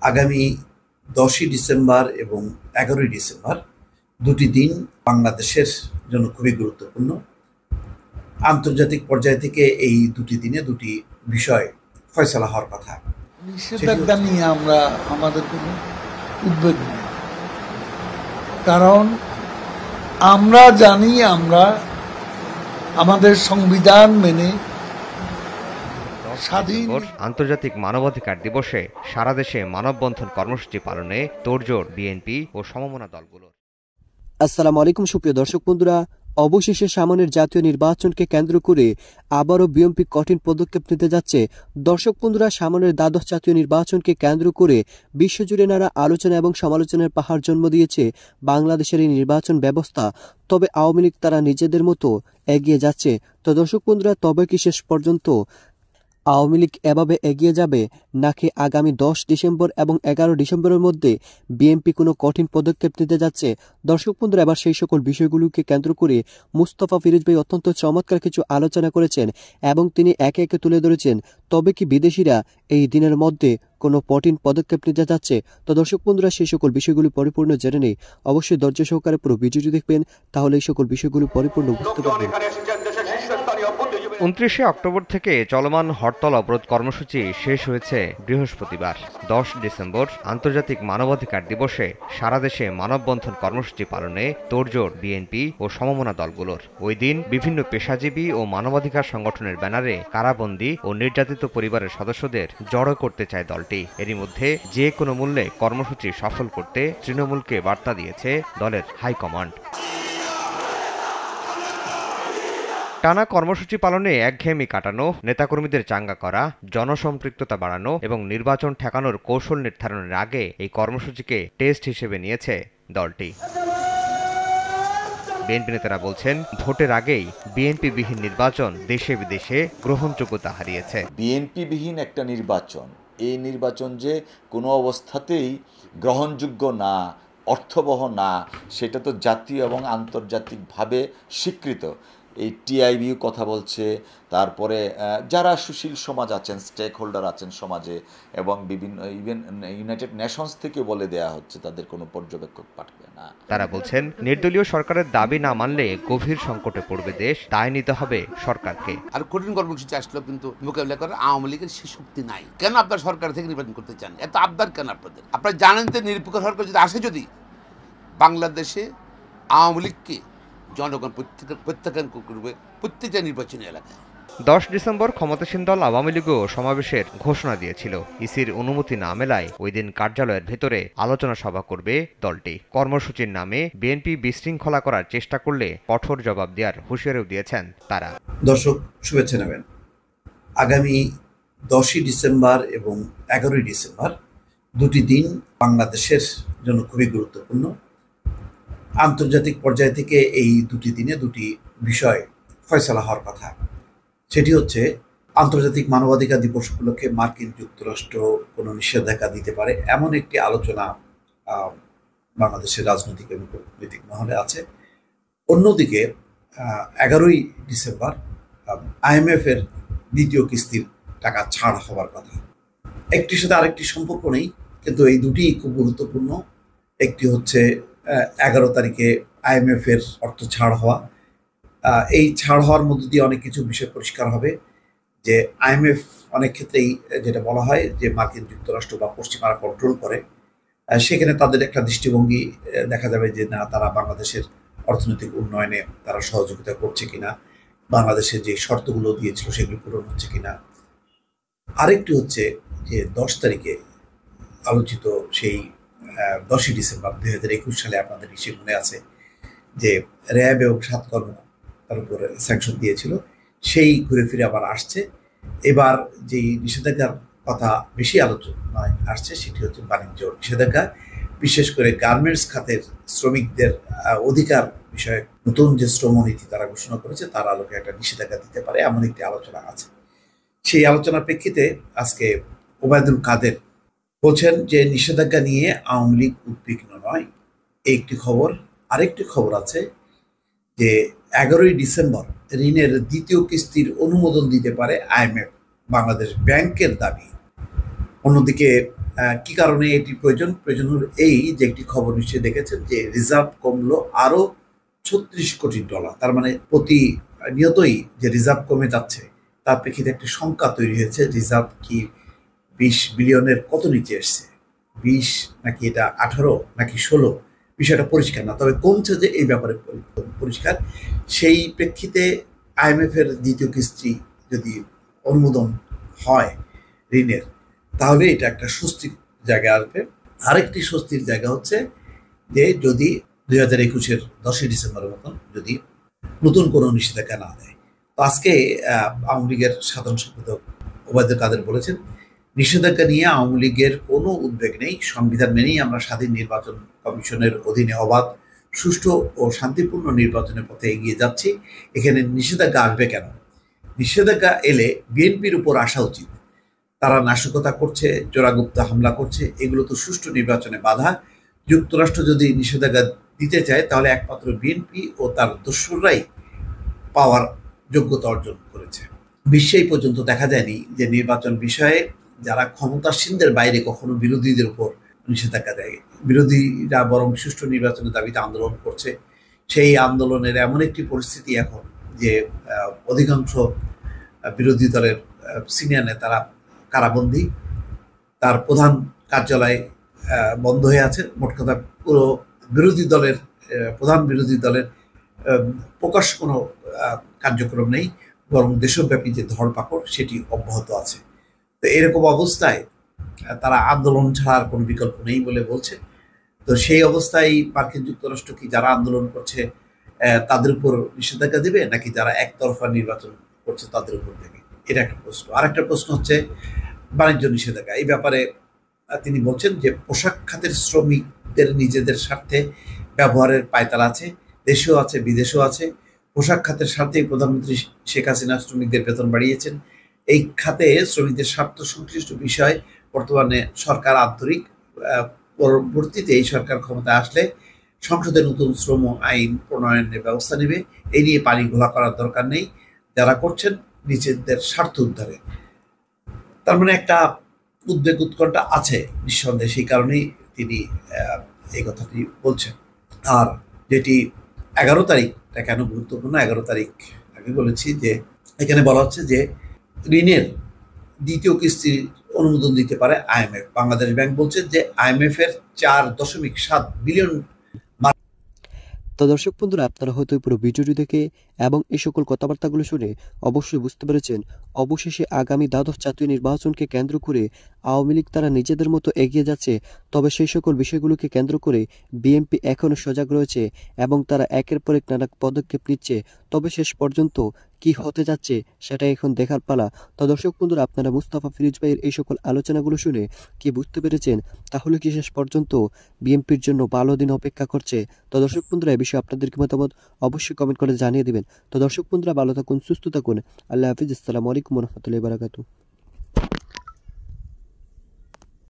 আগামী ১০ই ডিসেম্বর এবং ১১ই ডিসেম্বর দুটি দিন বাংলাদেশের জন্য খুবই গুরুত্বপূর্ণ। আন্তর্জাতিক পর্যায় থেকে এই দুটি দিনে দুটি বিষয় ফয়সালা হওয়ার কথা। নিষেধাজ্ঞা নিয়ে আমরা আমাদের কোনো উদ্বেগ নেই, কারণ আমরা জানি আমরা আমাদের সংবিধান মেনে স্বাধীন। আন্তর্জাতিক মানবাধিকার দিবসে সারা দেশে মানববন্ধন কর্মসূচি পালনে তোড়জোড় বিএনপি ও সমমনা দলগুলোর। আসসালামু আলাইকুম সুপ্রিয় দর্শক বন্ধুরা, অবশেষে সামনের জাতীয় নির্বাচনকে কেন্দ্র করে আবারও বিএনপি কঠিন পদক্ষেপ নিতে যাচ্ছে। দর্শক বন্ধুরা, সামনের দ্বাদশ জাতীয় নির্বাচনকে কেন্দ্র করে বিশ্বজুড়ে নানা আলোচনা এবং সমালোচনার পাহাড় জন্ম দিয়েছে বাংলাদেশের এই নির্বাচন ব্যবস্থা। তবে আওয়ামী লীগ তারা নিজেদের মতো এগিয়ে যাচ্ছে। তো দর্শক বন্ধুরা, তবে কি শেষ পর্যন্ত আওয়ামী লীগ এভাবে এগিয়ে যাবে, নাকি আগামী ১০ ডিসেম্বর এবং ১১ ডিসেম্বরের মধ্যে বিএনপি কোনো কঠিন পদক্ষেপ নিতে যাচ্ছে? দর্শক বন্ধুরা, এবার সেই সকল বিষয়গুলোকে কেন্দ্র করে মুস্তফা ফিরোজ ভাই অত্যন্ত চমৎকার কিছু আলোচনা করেছেন এবং তিনি একে একে তুলে ধরেছেন তবে কি বিদেশিরা এই দিনের মধ্যে কোনো কঠিন পদক্ষেপ নিতে যাচ্ছে। তো দর্শক বন্ধুরা, সেই সকল বিষয়গুলি পরিপূর্ণ জেনে নেই। অবশ্যই ধৈর্য সহকারে পুরো ভিডিওটি দেখবেন, তাহলে এই সকল বিষয়গুলি পরিপূর্ণ বুঝতে পারবেন। ২৯শে অক্টোবর থেকে চলমান হরতাল অবরোধ কর্মসূচি শেষ হয়েছে বৃহস্পতিবার। ১০ ডিসেম্বর আন্তর্জাতিক মানবাধিকার দিবসে সারা দেশে মানববন্ধন কর্মসূচি পালনে তোড়জোড় বিএনপি ও সমমনা দলগুলোর। ওই দিন বিভিন্ন পেশাজীবী ও মানবাধিকার সংগঠনের ব্যানারে কারাবন্দী ও নির্যাতিত পরিবারের সদস্যদের জড়ো করতে চায় দলটি। এরই মধ্যে যে কোনো মূল্যে কর্মসূচি সফল করতে তৃণমূলকে বার্তা দিয়েছে দলের হাইকমান্ড। টানা কর্মসূচি পালনে একঘেয়েমি কাটানো, নেতাকর্মীদের চাঙ্গা করা, জনসম্পৃক্ততা বাড়ানো এবং নির্বাচন ঠেকানোর কৌশল নির্ধারণের আগে এই কর্মসূচিকে টেস্ট হিসেবে নিয়েছে দলটি। বিএনপি নেতারা বলছেন, ভোটের আগেই বিএনপিবিহীন নির্বাচন দেশে বিদেশে গ্রহণযোগ্যতা হারিয়েছে। বিএনপিবিহীন একটা নির্বাচন, এই নির্বাচন যে কোনো অবস্থাতেই গ্রহণযোগ্য না, অর্থবহ না, সেটা তো জাতীয় এবং আন্তর্জাতিকভাবে স্বীকৃত। এই টিআইবিও কথা বলছে, তারপরে যারা সুশীল সমাজ আছেন, স্টেক হোল্ডার আছেন সমাজে, এবং বিভিন্ন ইভেন ইউনাইটেড নেশনস থেকে বলে দেয়া হচ্ছে তাদের কোনো পর্যবেক্ষক পাঠাবে না। তারা বলছেন, নির্দলীয় সরকারের দাবি না মানলে গভীর সংকটে পড়বে দেশ, দায় নিতে হবে সরকারকে। আর কঠিন কর্মসূচি আসলেও কিন্তু মোকাবিলা করার আওয়ামী লীগের সে শক্তি নাই। কেন আপনার সরকার থেকে নির্বাচন করতে চান? এত আবদার কেন আপনাদের? আপনারা জানেন যে নিরপেক্ষ সরকার যদি আসে, যদি বাংলাদেশে আওয়ামী লীগকে জনগণ প্রত্যাখ্যান করবে প্রত্যেকটা নির্বাচনী এলাকায়। ১০ ডিসেম্বর ক্ষমতাসীন দল আওয়ামী লীগও সমাবেশের ঘোষণা দিয়েছিল। ইসির অনুমতি না মেলায় ওই দিন কার্যালয়ের ভেতরে আলোচনা সভা করবে দলটি। কর্মসূচির নামে বিএনপি বিশৃঙ্খলা করার চেষ্টা করলে কঠোর জবাব দেওয়ার হুঁশিয়ারিও দিয়েছেন তারা। দর্শক শুভেচ্ছা নেবেন। আগামী ১০ই ডিসেম্বর এবং ১১ই ডিসেম্বর দুটি দিন বাংলাদেশের জন্য খুবই গুরুত্বপূর্ণ। আন্তর্জাতিক পর্যায় থেকে এই দুটি দিনে দুটি বিষয় ফয়সালা হওয়ার কথা। সেটি হচ্ছে, আন্তর্জাতিক মানবাধিকার দিবস উপলক্ষে মার্কিন যুক্তরাষ্ট্র কোনো নিষেধাজ্ঞা দিতে পারে এমন একটি আলোচনা বাংলাদেশের রাজনৈতিক এবং কূটনৈতিক মহলে আছে। অন্যদিকে ১১ই ডিসেম্বর আইএমএফের দ্বিতীয় কিস্তির টাকা ছাড় হওয়ার কথা। একটির সাথে আরেকটি সম্পর্ক নেই, কিন্তু এই দুটি খুব গুরুত্বপূর্ণ। একটি হচ্ছে ১১ তারিখে আইএমএফের অর্থ ছাড় হওয়া। এই ছাড় হওয়ার মধ্য দিয়ে অনেক কিছু বিষয় পরিষ্কার হবে, যে আইএমএফ অনেক ক্ষেত্রেই যেটা বলা হয় যে মার্কিন যুক্তরাষ্ট্র বা পশ্চিমারা কন্ট্রোল করে, সেখানে তাদের একটা দৃষ্টিভঙ্গি দেখা যাবে যে না, তারা বাংলাদেশের অর্থনৈতিক উন্নয়নে তারা সহযোগিতা করছে কিনা, বাংলাদেশের যে শর্তগুলো দিয়েছিল সেগুলো পূরণ হচ্ছে কিনা। আরেকটি হচ্ছে যে ১০ তারিখে আলোচিত সেই ১০ই ডিসেম্বর ২০২১ সালে আপনাদের নিশ্চয়ই মনে আছে যে র্যাব এবং ৭ কর্মকর্তার উপরে স্যাংশন দিয়েছিল, সেই ঘুরে ফিরে আবার আসছে। এবার যেই নিষেধাজ্ঞার কথা বেশি আলোচনায় আসছে সেটি হচ্ছে বাণিজ্য নিষেধাজ্ঞা, বিশেষ করে গার্মেন্টস খাতের শ্রমিকদের অধিকার বিষয়ে নতুন যে শ্রমনীতি তারা ঘোষণা করেছে তার আলোকে একটা নিষেধাজ্ঞা দিতে পারে এমন একটি আলোচনা আছে। সেই আলোচনার প্রেক্ষিতে আজকে ওবায়দুল কাদের বলছেন যে নিষেধাজ্ঞা নিয়ে আওয়ামী লীগ উদ্বিগ্ন নয়, এই একটি খবর। আরেকটি খবর আছে যে ১১ই ডিসেম্বর ঋণের দ্বিতীয় কিস্তির অনুমোদন দিতে পারে আইএমএফ, বাংলাদেশ ব্যাংকের দাবি। অন্যদিকে কি কারণে এটি প্রয়োজন হলো এই যে একটি খবর নিশ্চয়ই দেখেছেন যে রিজার্ভ কমলো আরো $36 কোটি। তার মানে প্রতিনিয়তই যে রিজার্ভ কমে যাচ্ছে তার প্রেক্ষিতে একটি শঙ্কা তৈরি হয়েছে, রিজার্ভ কি 20 বিলিয়নের কত নিচে এসছে, 20 নাকি এটা 18 নাকি 16, বিষয়টা পরিষ্কার না। তবে কমছে যে এই ব্যাপারে পরিষ্কার। সেই প্রেক্ষিতে IMF এর দ্বিতীয় কিস্তি যদি অনুমোদন হয় ঋণের, তাহলে এটা একটা স্বস্তির জায়গা আসবে। আরেকটি স্বস্তির জায়গা হচ্ছে যে যদি 2021-এর 10ই ডিসেম্বরের মতন যদি নতুন কোনো নিষেধাজ্ঞা না দেয়। তো আজকে আওয়ামী লীগের সাধারণ সম্পাদক ওবায়দুল কাদের বলেছেন, নিষেধাজ্ঞা নিয়ে আওয়ামী লীগের কোনো উদ্বেগ নেই, সংবিধান মেনেই আমরা স্বাধীন নির্বাচন কমিশনের অধীনে অবাধ, সুষ্ঠু ও শান্তিপূর্ণ নির্বাচনের পথে এগিয়ে যাচ্ছি। এখানে নিষেধাজ্ঞা আসবে কেন? নিষেধাজ্ঞা এলে বিএনপির উপর আসা উচিত। তারা নাশকতা করছে, চোরাগুপ্তা হামলা করছে, এগুলো তো সুষ্ঠু নির্বাচনে বাধা। যুক্তরাষ্ট্র যদি নিষেধাজ্ঞা দিতে চায় তাহলে একমাত্র বিএনপি ও তার দস্যুরাই পাওয়ার যোগ্যতা অর্জন করেছে। বিশ্বেই পর্যন্ত দেখা যায়নি যে নির্বাচন বিষয়ে যারা ক্ষমতাসীনদের বাইরে কখনো বিরোধীদের উপর নিষেধাজ্ঞা দেয়। বিরোধীরা বরং সুষ্ঠু নির্বাচনের দাবিতে আন্দোলন করছে। সেই আন্দোলনের এমন একটি পরিস্থিতি এখন যে অধিকাংশ বিরোধী দলের সিনিয়র নেতারা কারাবন্দী, তার প্রধান কার্যালয় বন্ধ হয়ে আছে। মোট কথা পুরো প্রধান বিরোধী দলের প্রকাশ কোনো কার্যক্রম নেই, বরং দেশব্যাপী যে ধরপাকড় সেটি অব্যাহত আছে। তো এরকম অবস্থায় তারা আন্দোলন ছাড়ার কোনো বিকল্প নেই বলে বলছে। তো সেই অবস্থায় মার্কিন যুক্তরাষ্ট্র কি যারা আন্দোলন করছে তাদের উপর নিষেধাজ্ঞা দেবে, নাকি যারা একতরফা নির্বাচন করছে তাদের উপর দেবে? এটা একটা প্রশ্ন। আর একটা প্রশ্ন হচ্ছে বাণিজ্য নিষেধাজ্ঞা। এই ব্যাপারে তিনি বলছেন যে পোশাক খাতের শ্রমিকদের নিজেদের স্বার্থে ব্যবহারের পায়তারা আছে, দেশেও আছে বিদেশেও আছে। পোশাক খাতের স্বার্থেই প্রধানমন্ত্রী শেখ হাসিনা শ্রমিকদের বেতন বাড়িয়েছেন। এই খাতে শ্রমিকদের স্বার্থ সংশ্লিষ্ট বিষয় বর্তমানে সরকার আন্তরিক। পরবর্তীতে এই সরকার ক্ষমতায় আসলে সংসদে নতুন শ্রম আইন প্রণয়নের ব্যবস্থা নেবে। এই নিয়ে পানি ঘোলা করার দরকার নেই, যারা করছেন নিজেদের স্বার্থ উদ্ধারে। তার মানে একটা উদ্বেগ উৎকণ্ঠা আছে নিঃসন্দেহে, সেই কারণেই তিনি এই কথাটি বলছেন। আর যেটি 11 তারিখটা কেন গুরুত্বপূর্ণ, 11 তারিখ আমি বলেছি যে এখানে বলা হচ্ছে যে ঋণের দ্বিতীয় কিস্তির অনুমোদন দিতে পারে IMF। বাংলাদেশ ব্যাংক বলছে যে IMF এর 4.7 বিলিয়ন। তো দর্শক বন্ধুরা, আপনারা হয়তো পুরো ভিডিওটি দেখে এবং এই সকল কথাবার্তাগুলো শুনে অবশ্যই বুঝতে পেরেছেন অবশেষে আগামী দ্বাদশ জাতীয় নির্বাচনকে কেন্দ্র করে আওয়ামী লীগ তারা নিজেদের মতো এগিয়ে যাচ্ছে। তবে সেই সকল বিষয়গুলোকে কেন্দ্র করে বিএনপি এখনও সজাগ রয়েছে এবং তারা একের পর এক নানা পদক্ষেপ নিচ্ছে। তবে শেষ পর্যন্ত কি হতে যাচ্ছে সেটা এখন দেখার পালা। তো দর্শক বন্ধুরা, আপনারা মুস্তাফা ফিরোজ ভাইয়ের এই সকল আলোচনাগুলো শুনে কি বুঝতে পেরেছেন? তাহলে কি শেষ পর্যন্ত বিএনপির জন্য ভালো দিন অপেক্ষা করছে? তো দর্শক বন্ধুরা, এই বিষয়ে আপনাদের কি মতামত অবশ্যই কমেন্ট করে জানিয়ে দিবেন। তো দর্শক বন্ধুরা, ভালো থাকুন, সুস্থ থাকুন। আল্লাহ হাফিজ। আসসালামু আলাইকুম ওয়া রাহমাতুল্লাহি ওয়া বারাকাতুহু।